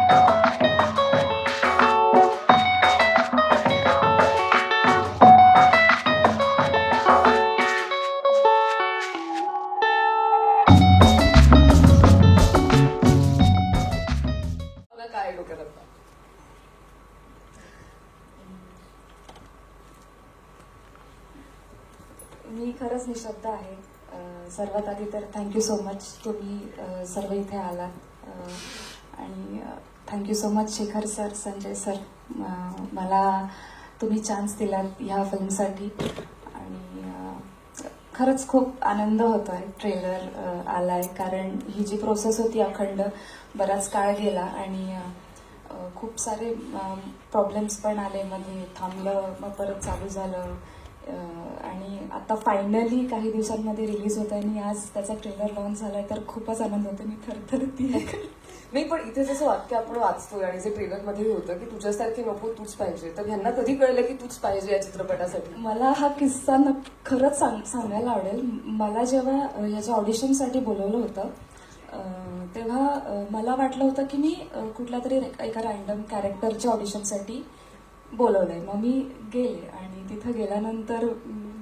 काय डोक्यात आता? मी खरंच निशब्द आहे. सर्वात आधी तर थँक्यू सो मच, तुम्ही सर्व इथे आलात. आणि thank you so much Shekhar sir, Sanjay sir, मला तुम्ही चान्स दिलात ह्या फिल्मसाठी. आणि खरंच खूप आनंद होतो आहे ट्रेलर आलाय, कारण ही जी प्रोसेस होती अखंड बराच काळ गेला आणि खूप सारे प्रॉब्लेम्स पण आले, मध्ये थांबलं, मग परत चालू झालं. आणि आता फायनली काही दिवसांमध्ये रिलीज होत आहे आणि आज त्याचा ट्रेलर लॉन्च झालाय, तर खूपच आनंद होतो. मी थरथरती. नाही, पण इथे जसं वाक्य आपण वाचतोय आणि जे ट्रेलरमध्ये होतं की तुझ्यासारखी नको तूच पाहिजे, तर ह्यांना कधी कळलं की तूच पाहिजे या चित्रपटासाठी? मला हा किस्सा खरंच सांगायला आवडेल. मला जेव्हा याच्या ऑडिशनसाठी बोलवलं होतं तेव्हा मला वाटलं होतं की मी कुठल्या तरी एका रँडम कॅरेक्टरच्या ऑडिशनसाठी बोलवलंय. मग मी गेले आणि तिथं गेल्यानंतर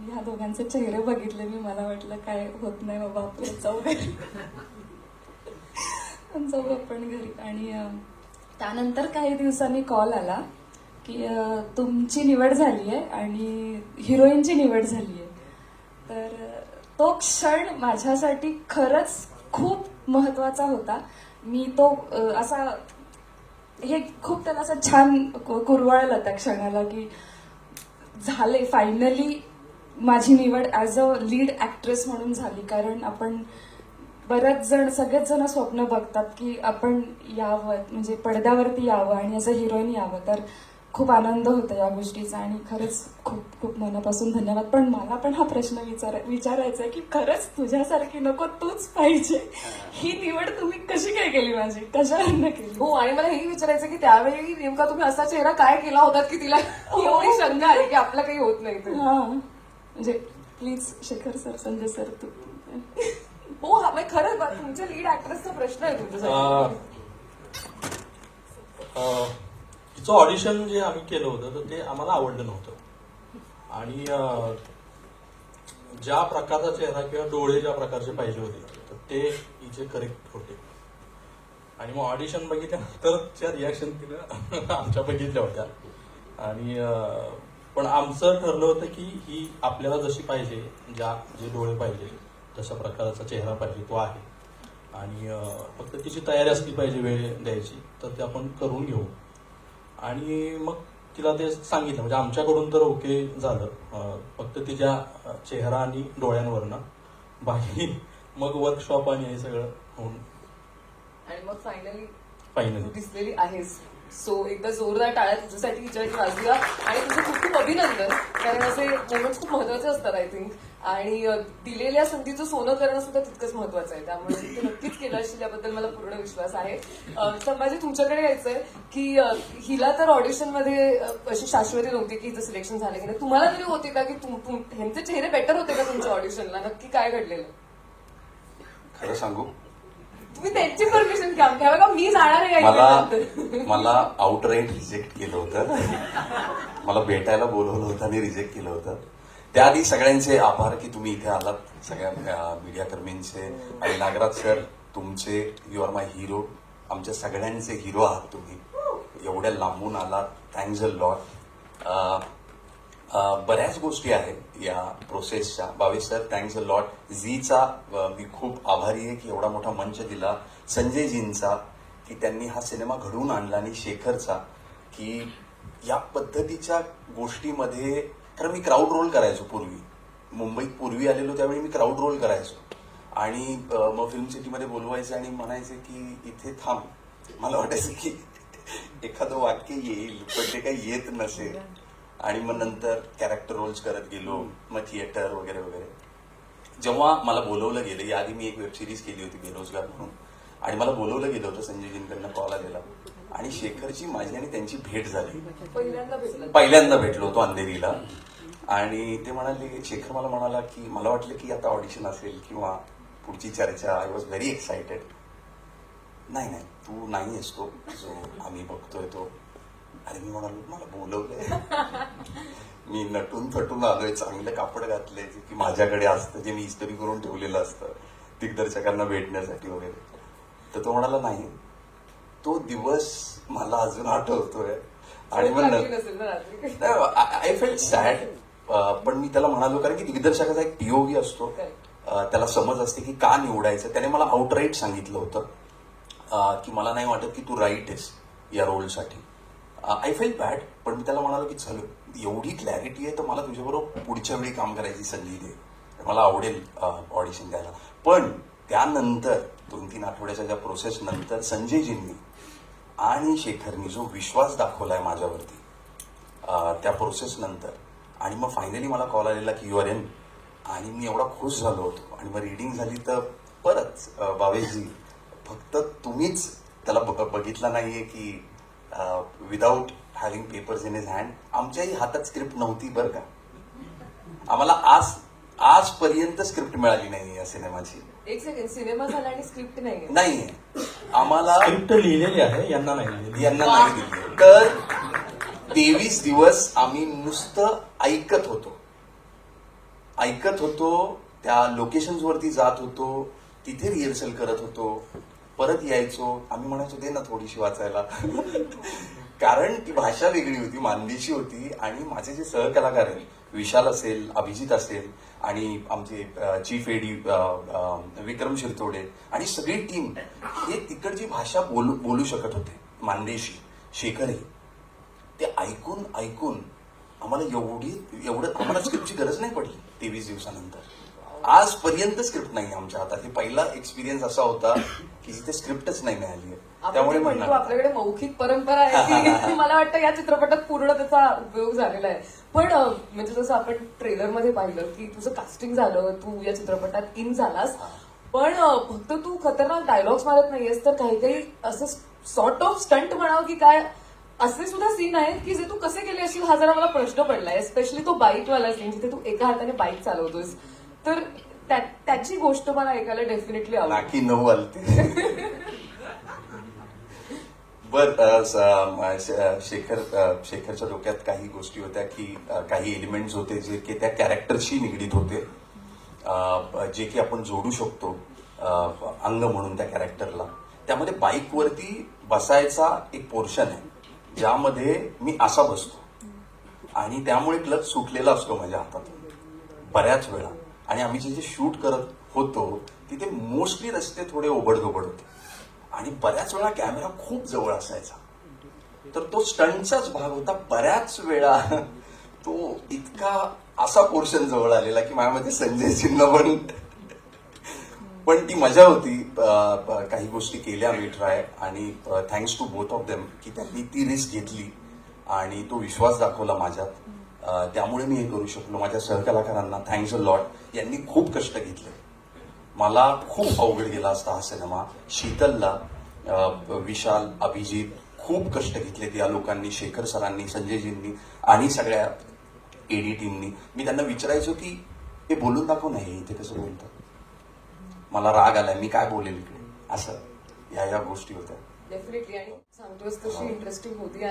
ह्या दोघांचे चेहरे बघितले मी. मला वाटलं काय होत नाही बाबा, आपलं जाऊ घरी, जाऊ आपण घरी. आणि त्यानंतर काही दिवसांनी कॉल आला की तुमची निवड झाली आहे आणि हिरोईनची निवड झाली आहे. तर तो क्षण माझ्यासाठी खरंच खूप महत्वाचा होता. मी तो असा हे खूप त्याला असं छान कुरवाळलं त्या क्षणाला की झाले, फायनली माझी निवड ॲज अ लीड ॲक्ट्रेस म्हणून झाली. कारण आपण बरेच जण, सगळेच जण स्वप्न बघतात की आपण यावं, म्हणजे पडद्यावरती यावं आणि ॲज अ हिरोईन यावं. तर खूप आनंद होतो या गोष्टीचा आणि खरंच खूप खूप मनापासून धन्यवाद. पण मला पण हा प्रश्न विचारायचा आहे की खरंच तुझ्यासारखी नको तूच पाहिजे, ही निवड तुम्ही कशी काय केली, माझी कशावरनं केली? हो, आणि मला हेही विचारायचं की त्यावेळी नेमका तुम्ही असा चेहरा काय केला होता की तिला एवढी शंका आली की आपलं काही होत नाही ते? हा, म्हणजे please Shekhar sir, Sanjay sir, तू. हो, हा म्हणजे खरंच तुमच्या लीड ऍक्ट्रेसचा प्रश्न आहे तुमच्यासाठी. तिचं ऑडिशन जे आम्ही केलं होतं तर ते आम्हाला आवडलं नव्हतं. आणि ज्या प्रकारचा चेहरा किंवा डोळे ज्या प्रकारचे पाहिजे होते तर ते हिचे करेक्ट होते. आणि मग ऑडिशन बघितल्यानंतर त्या रिॲक्शन तिनं आमच्या बघितल्या होत्या. आणि पण आमचं ठरलं होतं की ही आपल्याला जशी पाहिजे, जे डोळे पाहिजे, जशा प्रकारचा चेहरा पाहिजे तो आहे. आणि फक्त तिची तयारी असली पाहिजे वेळ द्यायची, तर ते आपण करून घेऊ. आणि मग तिला ते सांगितलं, म्हणजे आमच्याकडून तर ओके झालं, फक्त तिच्या चेहरा आणि डोळ्यांवरनं. बाकी मग वर्कशॉप आणि हे सगळं होऊन आणि मग फायनली फायनली दिसलेली आहेस. सो एकदा जोरदार टाळ्या तुझ्यासाठी हिच्यासाठी वाजूया आणि तुझं खूप खूप अभिनंदन, कारण असे मोमेंट्स खूप महत्वाचे असतात आय थिंक. आणि दिलेल्या संधीचं सोनं करणं सुद्धा तितकंच महत्वाचं आहे, त्यामुळे तू नक्कीच केलं असेल याबद्दल मला पूर्ण विश्वास आहे. संभाजी, तुमच्याकडे यायचंय की हिला तर ऑडिशनमध्ये अशी शाश्वती नव्हती की हिचं सिलेक्शन झालं की नाही. तुम्हाला तरी होते का की ह्यांचे चेहरे बेटर होते का तुमच्या ऑडिशनला? नक्की काय घडलेलं? खरं सांगू, तुम्ही त्यांची परमिशन घ्या का मी जाणार आहे? मला आउटराईट रिजेक्ट केलं होतं. मला भेटायला बोलवलं होतं आणि रिजेक्ट केलं होतं. त्याआधी सगळ्यांचे आभार की तुम्ही इथे आलात, सगळ्या मीडियाकर्मींचे. आणि नागराज सर, तुमचे, यू आर माय हिरो, आमच्या सगळ्यांचे हिरो आहात तुम्ही. एवढ्या लांबून आलात, थँक्स अ लॉट. बऱ्याच गोष्टी आहेत या प्रोसेसच्या. बावीस सर, थँक्स अ लॉट. झीचा मी खूप आभारी आहे की एवढा मोठा मंच दिला. संजयजींचा की त्यांनी हा सिनेमा घडवून आणला, आणि शेखरचा की या पद्धतीच्या गोष्टीमध्ये, कारण मी क्राऊड रोल करायचो पूर्वी, मुंबईत पूर्वी आलेलो त्यावेळी मी क्राऊड रोल करायचो. आणि मग फिल्म सिटीमध्ये बोलवायचे आणि म्हणायचे की इथे थांब. मला वाटायचं की एखादं वाक्य येईल, पण ते काही येत नसेल. आणि मग नंतर कॅरेक्टर रोल्स करत गेलो, मग थिएटर वगैरे वगैरे. जेव्हा मला बोलवलं गेलं, याआधी मी एक वेब सिरीज केली होती बेरोजगार म्हणून, आणि मला बोलवलं गेलं होतं, संजयजींकडनं कॉल आलेला, आणि शेखरची माझी आणि त्यांची भेट झाली. पहिल्यांदा भेटलो होतो अंधेरीला. आणि ते म्हणाले, शेखर मला म्हणाला की मला वाटलं की आता ऑडिशन असेल किंवा पुढची चर्चा. I was very excited. नाही नाही तू नाही आहेस तो जो आम्ही बघतोय तो. अरे मी म्हणालो मला बोलवलंय. मी नटून थटून आलोय, चांगले कापड घातले की माझ्याकडे असतं जे मी इस्त्री करून ठेवलेलं असतं दिग्दर्शकांना भेटण्यासाठी वगैरे. तर तो म्हणाला नाही. तो दिवस मला अजून आठवतोय. आणि झोप मग लागली नसेल ना रात्री. I felt sad. पण मी त्याला म्हणालो कारण की दिग्दर्शकाचा एक पीओव्ही असतो, त्याला समज असते की का निवडायचं. त्याने मला आउटराईट सांगितलं होतं की मला नाही वाटत की तू राईट आहेस या रोलसाठी. I fail bad. पण मी त्याला म्हणालो की चल एवढी क्लॅरिटी आहे तर मला तुझ्याबरोबर पुढच्या वेळी काम करायची संधी दे, मला आवडेल ऑडिशन द्यायला. पण त्यानंतर 2-3 आठवड्याच्या ज्या प्रोसेस नंतर संजयजींनी आणि शेखरनी जो विश्वास दाखवलाय माझ्यावरती त्या प्रोसेस नंतर, आणि मग फायनली मला कॉल आलेला की यू आर इन. आणि मी एवढा खुश झालो होतो. आणि मग रिडिंग झाली तर परत भावेशजी फक्त तुम्हीच त्याला बघितला नाहीये की without having papers in his hand. आमच्याही हातात स्क्रिप्ट नव्हती बरं का. आम्हाला आजपर्यंत स्क्रिप्ट मिळाली नाही या सिनेमाची. एक सेकंड, सिनेमा झाला आणि स्क्रिप्ट नाहीये. नाहीये आम्हाला. स्क्रिप्ट लिहिलेली आहे, यांना नाही लिहिलेली. यांना नाही दिली. तर 23 दिवस आम्ही नुसतं ऐकत होतो. त्या लोकेशन्स वरती जात होतो, तिथे रिहर्सल करत होतो, परत यायचो. आम्ही म्हणायचो दे ना थोडीशी वाचायला. कारण ती भाषा वेगळी होती, मानदेशी होती. आणि माझे जे सहकलाकार आहेत, विशाल असेल, अभिजित असेल, आणि आमचे चीफ एडी विक्रम शिरतोडे आणि सगळी टीम हे तिकडची भाषा बोलू शकत होते, मानदेशी. शेखरही ते ऐकून आम्हाला एवढं आम्हाला स्क्रिप्टची गरज नाही पडली 23 दिवसानंतर. आजपर्यंत स्क्रिप्ट नाही आमच्या हातात. हे पहिला एक्सपिरियन्स असा होता की जिथे स्क्रिप्टच नाही मिळाली. आपण म्हणतो आपल्याकडे मौखिक परंपरा आहे की मला वाटतं या चित्रपटात पूर्ण त्याचा उपयोग झालेला आहे. पण म्हणजे जसं आपण ट्रेलरमध्ये पाहिलं की तुझं कास्टिंग झालं, तू या चित्रपटात इन झालास, पण फक्त तू खतरनाक डायलॉग्स मारत नाहीयेस, तर काही असं सॉर्ट ऑफ स्टंट म्हणावं की काय असे सुद्धा सीन आहेत की जे तू कसे केले असतील हा जरा मला प्रश्न पडलाय. स्पेशली तो बाईकवाला सीन जिथे तू एका हाताने बाईक चालवतोस, तर त्याची गोष्ट मला ऐकायला डेफिनेटली आवडेल. नाकी 9 आलते. बर शेखरच्या डोक्यात काही गोष्टी होत्या की काही एलिमेंट्स होते जे की त्या कॅरेक्टरशी निगडीत होते, जे की आपण जोडू शकतो अंग म्हणून त्या कॅरेक्टरला. त्यामध्ये बाईकवरती बसायचा एक पोर्शन आहे ज्यामध्ये मी असा बसतो आणि त्यामुळे क्लच सुटलेला असतो माझ्या हातात बऱ्याच वेळा. आणि आम्ही जे शूट करत होतो तिथे मोस्टली रस्ते थोडे ओबडधोबड होते आणि बऱ्याच वेळा कॅमेरा खूप जवळ असायचा. तर तो स्टंटचाच भाग होता. बऱ्याच वेळा तो इतका असा पोर्शन जवळ आलेला की माझ्यामध्ये संजयजींना पण ती मजा होती. काही गोष्टी केल्या आम्ही ट्राय, आणि thanks to both of them की त्यांनी ती रिस्क घेतली आणि तो विश्वास दाखवला माझ्यात. त्यामुळे मी हे करू शकलो. माझ्या सहकलाकारांना थँक्स अ लॉट. यांनी खूप कष्ट घेतले. मला खूप अवघड गेला असता हा सिनेमा. शीतलला, विशाल, अभिजित खूप कष्ट घेतले या लोकांनी, शेखर सरांनी, संजयजींनी आणि सगळ्या एडी टीमनी. मी त्यांना विचारायचो की हे बोलून दाखव नाही, इथे कसं बोलतात, मला राग आलाय, मी काय बोलेल इकडे, असं या गोष्टी होत्या. डेफिनेटली. आणि सांगतोस तशी इंटरेस्टिंग होती.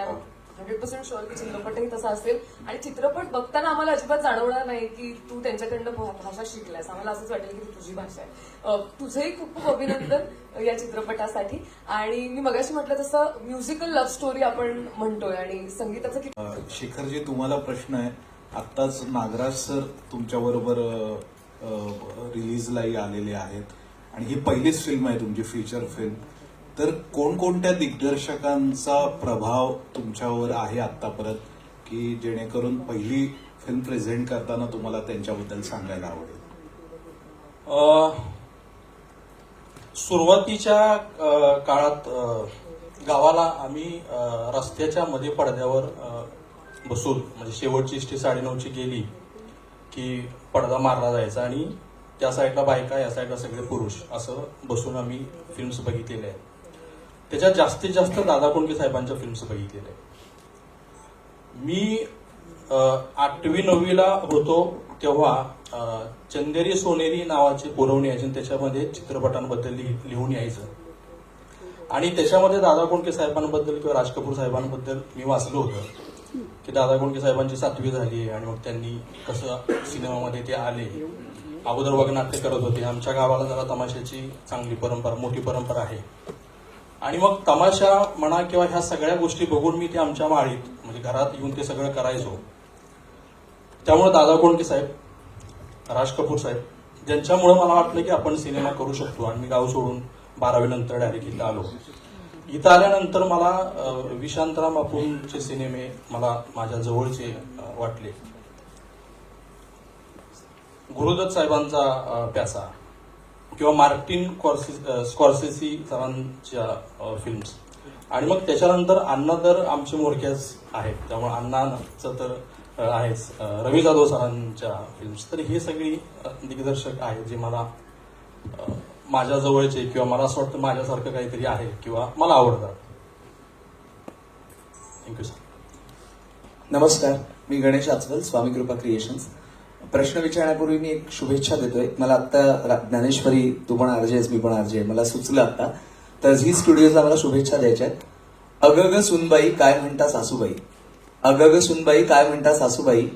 100% शुअर की चित्रपटही तसा असेल. आणि चित्रपट बघताना आम्हाला अजिबात जाणवणार नाही की तू त्यांच्याकडनं भाषा शिकलास. आम्हाला असंच वाटेल की ती तुझी भाषा आहे. तुझंही खूप खूप अभिनंदन या चित्रपटासाठी. आणि मी मगाशी म्हटलं तसं म्युझिकल लव्ह स्टोरी आपण म्हणतोय आणि संगीताचं किती. शेखरजी तुम्हाला प्रश्न आहे. आत्ताच नागराज सर तुमच्याबरोबर रिलीजलाही आलेले आहेत आणि ही पहिलीच फिल्म आहे तुमची, फीचर फिल्म. तर कोणकोणत्या दिग्दर्शकांचा प्रभाव तुमच्यावर आहे आतापर्यंत की जेणेकरून पहिली फिल्म प्रेझेंट करताना तुम्हाला त्यांच्याबद्दल सांगायला आवडेल? सुरुवातीच्या काळात गावाला आम्ही रस्त्याच्या मध्ये पडद्यावर बसून, म्हणजे शेवटची एसटी 9:30ची गेली की पडदा मारला जायचा आणि त्या साईडला बायका, या साईडला सगळे पुरुष, असं बसून आम्ही फिल्म्स बघितलेल्या आहेत. त्याच्यात जास्तीत जास्त दादा कोंडके साहेबांच्या फिल्म्स बघितलेल्या आहेत. मी 8वी-9वीला होतो तेव्हा चंदेरी सोनेरी नावाचे पुरवणी यायचे, त्याच्यामध्ये चित्रपटांबद्दल लिहून यायचं. आणि त्याच्यामध्ये दादा कोंडके साहेबांबद्दल किंवा राज कपूर साहेबांबद्दल मी वाचलं होतं की दादा कोंडके साहेबांची 7वी झाली आणि मग त्यांनी कसं सिनेमामध्ये ते आले. अगोदर वगनाट्य करत होते. आमच्या गावाला जरा तमाशाची चांगली परंपरा, मोठी परंपरा आहे. आणि मग तमाशा म्हणा किंवा ह्या सगळ्या गोष्टी बघून मी ते आमच्या माळीत म्हणजे घरात येऊन ते सगळं करायचो. त्यामुळे दादा कोंडके साहेब, राज कपूर साहेब ज्यांच्यामुळे मला वाटलं की आपण सिनेमा करू शकतो. आणि मी गाव सोडून 12वी नंतर डायरेक्ट इथं आलो. इथं आल्यानंतर मला विशांतराम बापूंचे सिनेमे मला माझ्या जवळचे वाटले. गुरुदत्त साहेबांचा प्यासा किंवा मार्टिन स्कॉर्सेसी सरांच्या फिल्म्स. आणि मग त्याच्यानंतर अण्णा तर आमचे मोरक्याच आहेत, त्यामुळे अण्णाचं तर आहेच. रवी जाधव सरांच्या फिल्म्स. तर हे सगळी दिग्दर्शक आहेत जे मला माझ्या जवळचे किंवा मला असं वाटतं माझ्यासारखं काहीतरी आहे किंवा मला आवडतात. Thank you sir. नमस्कार, मी गणेश आचवल, स्वामी कृपा क्रिएशन्स. प्रश्न विचारण्यापूर्वी मी एक शुभेच्छा देतोय. मला आत्ता ज्ञानेश्वरी, तू पण आरजे आहेस, मी पण आरजे आहे, मला सुचलं आता. तर झी स्टुडिओजला मला शुभेच्छा द्यायच्या आहेत. अगग सुनबाई काय म्हणता सासूबाई, अगग सुनबाई काय म्हणता सासूबाई,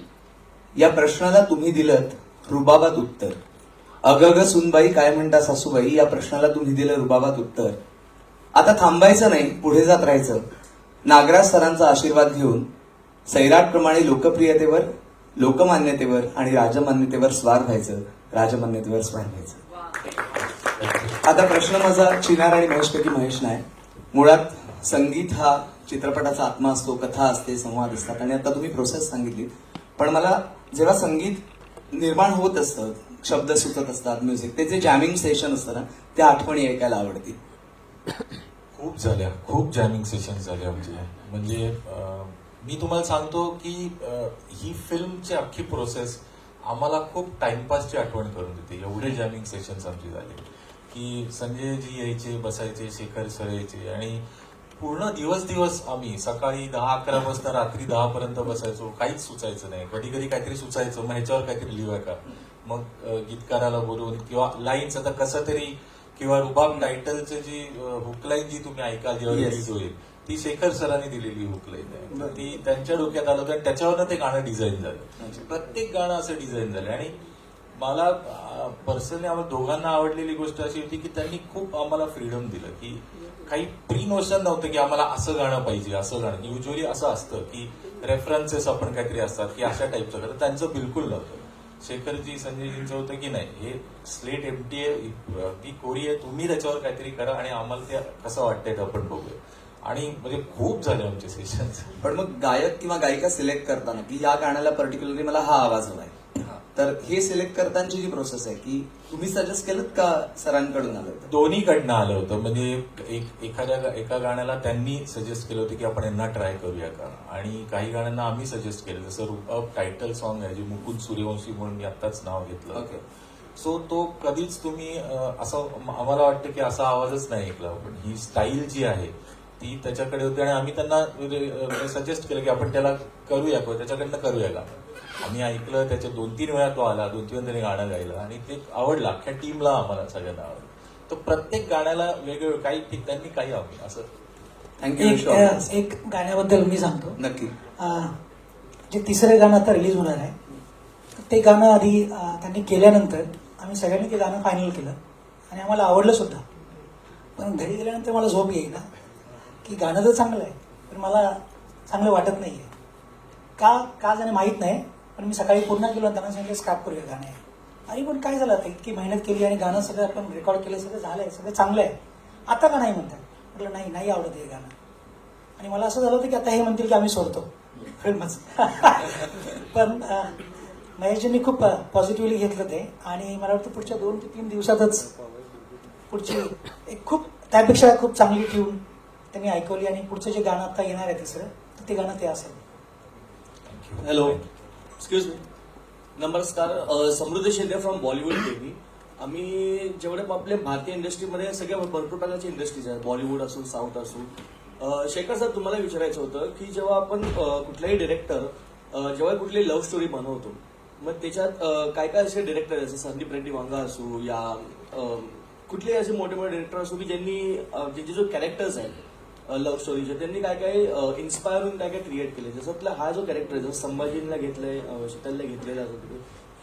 या प्रश्नाला तुम्ही दिलत रुबाबात उत्तर. अगग सुनबाई काय म्हणता सासूबाई, या प्रश्नाला तुम्ही दिलं रुबाबात उत्तर. आता थांबायचं नाही, पुढे जात राहायचं. नागराज सरांचा आशीर्वाद घेऊन सैराटप्रमाणे लोकप्रियतेवर, लोकमान्यतेवर आणि राजमान्यतेवर स्वार व्हायचं, राजमान्यतेवर स्वार व्हायचं. आता प्रश्न माझा चिनार आणि महेशपैकी महेश नाही. मुळात संगीत हा चित्रपटाचा आत्मा असतो, कथा असते, संवाद असतात. आणि आता तुम्ही प्रोसेस सांगितली, पण मला जेव्हा संगीत निर्माण होत असतं, शब्द सुचत असतात, म्युझिक, ते जे जॅमिंग सेशन असतं ना, त्या आठवणी ऐकायला आवडतील. खूप जॅमिंग सेशन झाले आमचे. म्हणजे मी तुम्हाला सांगतो की ही फिल्मची अख्खी प्रोसेस आम्हाला खूप टाइमपासची आठवण करून देते. एवढे जॅमिंग सेशन्स आमचे झाले की संजयजी यायचे, बसायचे, शेखर सर यायचे आणि पूर्ण दिवस आम्ही सकाळी 10-11 वाजता रात्री 10 पर्यंत बसायचो. काहीच सुचायचं नाही. कधी कधी काहीतरी सुचायचं, मग ह्याच्यावर काहीतरी लिहूया का, मग गीतकाराला बोलवून किंवा लाईन्स आता कसं तरी, किंवा रुबाब टायटलचे जी हुकलाईन जी तुम्ही ऐकाल जेव्हा रिलीज होईल, ती शेखर सरांनी दिलेली हुकलाईन आहे. तर ती त्यांच्या डोक्यात आलं होतं आणि त्याच्यावरनं ते गाणं डिझाईन झालं. प्रत्येक गाणं असं डिझाईन झालं. आणि मला पर्सनली आम्हाला दोघांना आवडलेली गोष्ट अशी होती की त्यांनी खूप आम्हाला फ्रीडम दिलं. की काही प्री नोशन नव्हतं की आम्हाला असं गाणं पाहिजे, असं गाणं. युजली असं असतं की रेफरन्सेस आपण काहीतरी असतात की अशा टाईपचं करत, त्यांचं बिलकुल नव्हतं. शेखरजी, संजयजींचं होतं की नाही, हे स्लेट एम्प्टी आहे, ती कोरी आहे, तुम्ही त्याच्यावर काहीतरी करा आणि आम्हाला ते कसं वाटतंय ते आपण बघूया. आणि म्हणजे खूप झाले आमचे सेशन. पण मग गायक किंवा गायिका सिलेक्ट करताना की या गाण्याला पर्टिक्युलरली मला हा आवाज हवाय, तर हे सिलेक्ट करतानाची जी प्रोसेस आहे की तुम्ही सजेस्ट केलं का सरांकडून आलं होतं? दोन्हीकडनं आलं होतं. म्हणजे एका गाण्याला त्यांनी सजेस्ट केलं होतं की आपण यांना ट्राय करूया का, आणि काही गाण्यांना आम्ही सजेस्ट केलं. जसं रुबाब टायटल सॉन्ग आहे जे मुकुंद सूर्यवंशी म्हणून मी आत्ताच नाव घेतलं. ओके. सो तो कधीच तुम्ही असं आम्हाला वाटतं की असा आवाजच नाही ऐकला. पण ही स्टाईल जी आहे ती त्याच्याकडे होती आणि आम्ही त्यांना सजेस्ट केलं की आपण त्याला करूया किंवा त्याच्याकडनं करूया का. आम्ही ऐकलं, त्याच्या 2-3 वेळा तो आला, 2-3 त्याने गाणं गायलं आणि ते आवडलं. अख्ख्या टीमला आम्हाला सगळ्यांना आवडलं. तर प्रत्येक गाण्याला वेगवेगळं, काही ठीक त्यांनी, काही आम्ही असं. थँक्यू. एक गाण्याबद्दल मी सांगतो. नक्की. जे तिसरं गाणं आता रिलीज होणार आहे, ते गाणं आधी त्यांनी केल्यानंतर आम्ही सगळ्यांनी ते गाणं फायनल केलं आणि आम्हाला आवडलं सुद्धा. पण घरी गेल्यानंतर मला झोप येईना की गाणं तर चांगलं आहे पण मला चांगलं वाटत नाही आहे. का जाणे माहीत नाही. पण मी सकाळी पूर्ण केलं आणि त्यांना सांगितलं स्क्रॅप करूया गाणे. अरे पण काय झालं, आता इतकी मेहनत केली आणि गाणं सगळं आपण रेकॉर्ड केलं, सगळं झालंय, सगळं चांगलं आहे, आता का नाही म्हणतात. म्हटलं नाही आवडत हे गाणं. आणि मला असं झालं होतं की आता हे म्हणतील की आम्ही सोडतो फिल्मच. पण महेशजींनी खूप पॉझिटिव्हली घेतलं ते आणि मला वाटतं पुढच्या 2 ते 3 दिवसातच पुढची एक खूप त्यापेक्षा खूप चांगली ट्यून त्यांनी ऐकवली आणि पुढचं जे गाणं आता येणार आहे तिसरं, तर ते गाणं ते असेल. Hello, excuse me. नमस्कार, समृद्धी शिंदे फ्रॉम बॉलिवूड टीव्ही. आम्ही जेवढे आपल्या भारतीय इंडस्ट्रीमध्ये सगळ्या भरपूर प्रकारची इंडस्ट्रीज आहेत, बॉलिवूड असो, साऊथ असो. शेखर सर, तुम्हाला विचारायचं होतं की जेव्हा आपण कुठलाही डिरेक्टर जेव्हा कुठली लव्ह स्टोरी बनवतो, मग त्याच्यात काय काय असे डिरेक्टर आहेत, संदीप रेड्डी वांगा असो या कुठले असे मोठे मोठे डिरेक्टर असो की ज्यांनी ज्यांचे जो कॅरेक्टर्स आहेत लव्ह स्टोरीचे, त्यांनी काय काय इन्स्पायर होऊन काय काय क्रिएट केले. जसं आपला हा जो कॅरेक्टर आहे, जसं संभाजीला घेतलंय, शीतलला घेतलेला असं,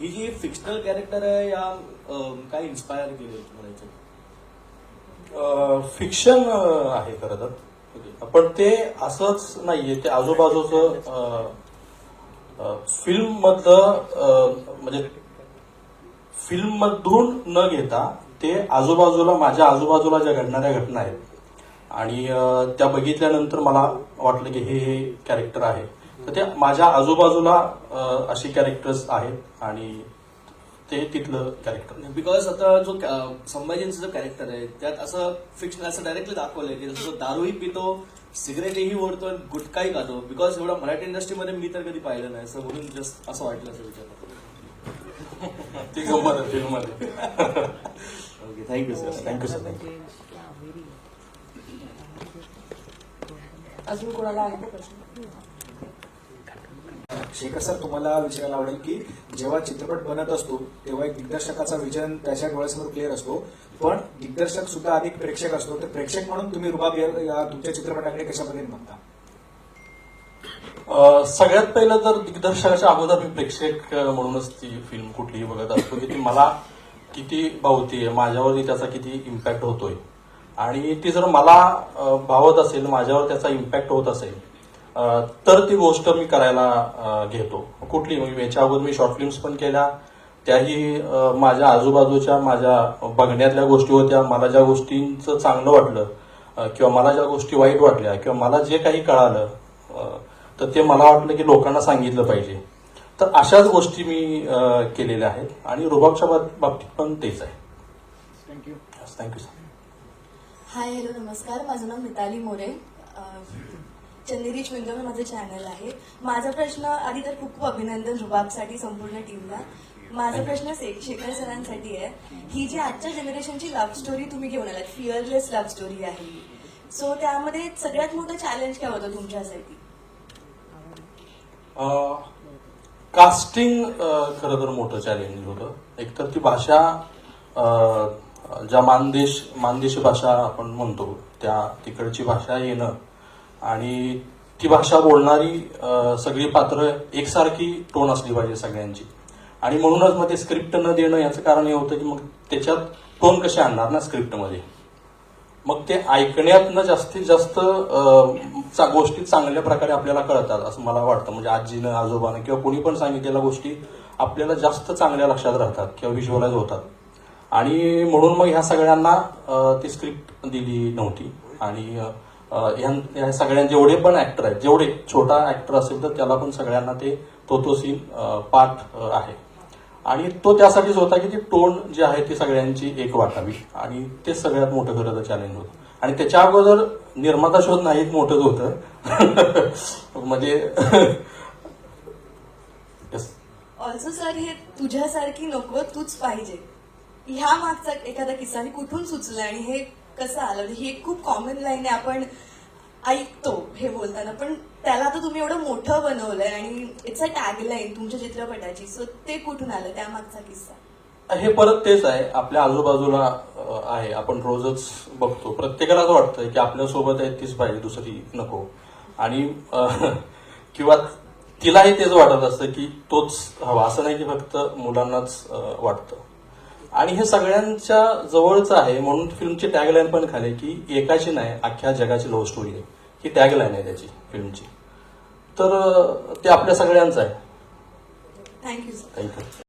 ही जी फिक्शनल कॅरेक्टर आहे या काय इन्स्पायर केले तुम्हाला याच्यात? फिक्शन आहे खरं तर, पण ते असंच नाहीये, ते आजूबाजूचं फिल्म मधलं म्हणजे फिल्म मधून न घेता ते आजूबाजूला, माझ्या आजूबाजूला ज्या घडणाऱ्या घटना आहेत आणि त्या बघितल्यानंतर मला वाटलं की हे कॅरेक्टर आहे, तर ते माझ्या आजूबाजूला अशी कॅरेक्टर्स आहेत आणि ते तिथलं कॅरेक्टर. बिकॉज आता जो संभाजींचं जो कॅरेक्टर आहे त्यात असं फिक्शन असं डायरेक्टली दाखवलंय की जसं तो दारूही पितो, सिगरेटही ओढतो आणि गुटखाही खातो. बिकॉज एवढा मराठी इंडस्ट्रीमध्ये मी तर कधी पाहिलं नाही असं, म्हणून जस्ट असं वाटलं असं विचार. ती गंमत आहे फिल्म मध्ये. Okay, thank you sir. Thank you sir. Thank you. अजून कोणाला आहे का प्रश्न? शेखर सर, तुम्हाला विचारायला आवडेल की जेव्हा चित्रपट बनत असतो तेव्हा एक दिग्दर्शकाचा विजन त्याच्या डोळ्यासमोर क्लिअर असतो, पण दिग्दर्शक सुद्धा अधिक प्रेक्षक असतो. तर प्रेक्षक म्हणून तुम्ही रुबाब या तुमच्या चित्रपटाकडे कशा पद्धतीने बघता? सगळ्यात पहिलं तर दिग्दर्शकाच्या अगोदर मी प्रेक्षक म्हणूनच ती फिल्म कुठलीही बघत असतो की ती मला किती भावतीये, माझ्यावरती त्याचा किती इम्पॅक्ट होतोय, आणि ती जर मला भावत असेल, माझ्यावर त्याचा इम्पॅक्ट होत असेल, तर ती गोष्ट मी करायला घेतो. कुठली म्हणजे याच्या अगोदर मी शॉर्ट फिल्म्स पण केल्या, त्याही माझ्या आजूबाजूच्या माझ्या बघण्यातल्या गोष्टी होत्या. मला ज्या गोष्टींचं चांगलं वाटलं किंवा मला ज्या गोष्टी वाईट वाटल्या किंवा मला जे काही कळालं तर ते मला वाटलं की लोकांना सांगितलं पाहिजे. तर अशाच गोष्टी मी केलेल्या आहेत आणि रुबाबच्या बाबतीत पण तेच आहे. Thank you. Thank you sir. Hi, hello, नमस्कार. माझं नाव मिताली मोरे. चंदेरी च्विंगम माझं चॅनल आहे. माझा प्रश्न आधी तर खूप खूप अभिनंदन रुबाबसाठी, संपूर्ण टीमला. माझा प्रश्न शेखर सरांसाठी आहे. ही जी आजच्या जनरेशनची लव्ह स्टोरी तुम्ही घेऊन आलात, फिअरलेस लव्ह स्टोरी आहे, सो त्यामध्ये सगळ्यात मोठं चॅलेंज काय होतं तुमच्यासाठी? कास्टिंग खरं तर मोठं चॅलेंज होतं. एकतर ती भाषा, ज्या मानदेशी भाषा आपण म्हणतो त्या तिकडची भाषा येणं आणि ती भाषा बोलणारी सगळी पात्र एकसारखी टोन असली पाहिजे सगळ्यांची, आणि म्हणूनच मग ते स्क्रिप्ट न देणं याचं कारण हे होतं की मग त्याच्यात टोन कसे आणणार ना स्क्रिप्टमध्ये, मग ते ऐकण्यातनं जास्तीत जास्त गोष्टी चांगल्या प्रकारे आपल्याला कळतात असं मला वाटतं. म्हणजे आजीनं, आजोबानं किंवा कोणी पण सांगितलेल्या गोष्टी आपल्याला जास्त चांगल्या लक्षात राहतात किंवा व्हिज्युअलाइज होतात, आणि म्हणून मग ह्या सगळ्यांना ती स्क्रिप्ट दिली नव्हती. आणि ह्या सगळ्या जेवढे पण ऍक्टर आहेत, जेवढे छोटा ऍक्टर असेल तर त्याला पण सगळ्यांना तो सीन पाठ आहे, आणि तो त्यासाठीच होता की ती टोन जी आहे ती सगळ्यांची एक वाटावी, आणि ते सगळ्यात मोठं खरं तर चॅलेंज होतं. आणि त्याच्या अगोदर निर्माता शोध नाही एक मोठंच होतं म्हणजे ऑल्सो सर, हे तुझ्यासारखी नको तूच पाहिजे, ह्या मागचा एखादा किस्सा आणि कुठून सुचला आणि हे कसं आलं? म्हणजे ही एक खूप कॉमन लाईन आहे, आपण ऐकतो हे बोलताना, पण त्याला तर तुम्ही एवढं मोठं बनवलंय आणि इट्स अ टॅगलाईन तुमच्या चित्रपटाची, सो ते कुठून आलं, त्यामागचा किस्सा? हे परत तेच आहे, आपल्या आजूबाजूला आहे, आपण रोजच बघतो, प्रत्येकाला असं वाटतं की आपल्या सोबत आहे तीच पाहिजे, दुसरी नको, आणि किंवा तिलाही तेच वाटत असतं की तोच हवा, असं नाही की फक्त मुलांनाच वाटतं. आणि हे सगळ्यांच्या जवळचं आहे, म्हणून फिल्मची टॅगलाईन पण खाली की एकाची नाही अख्ख्या जगाची लव्ह स्टोरी आहे, ही टॅगलाईन आहे त्याची फिल्मची. तर ते आपल्या सगळ्यांचं आहे. Thank you sir. थँक्यू.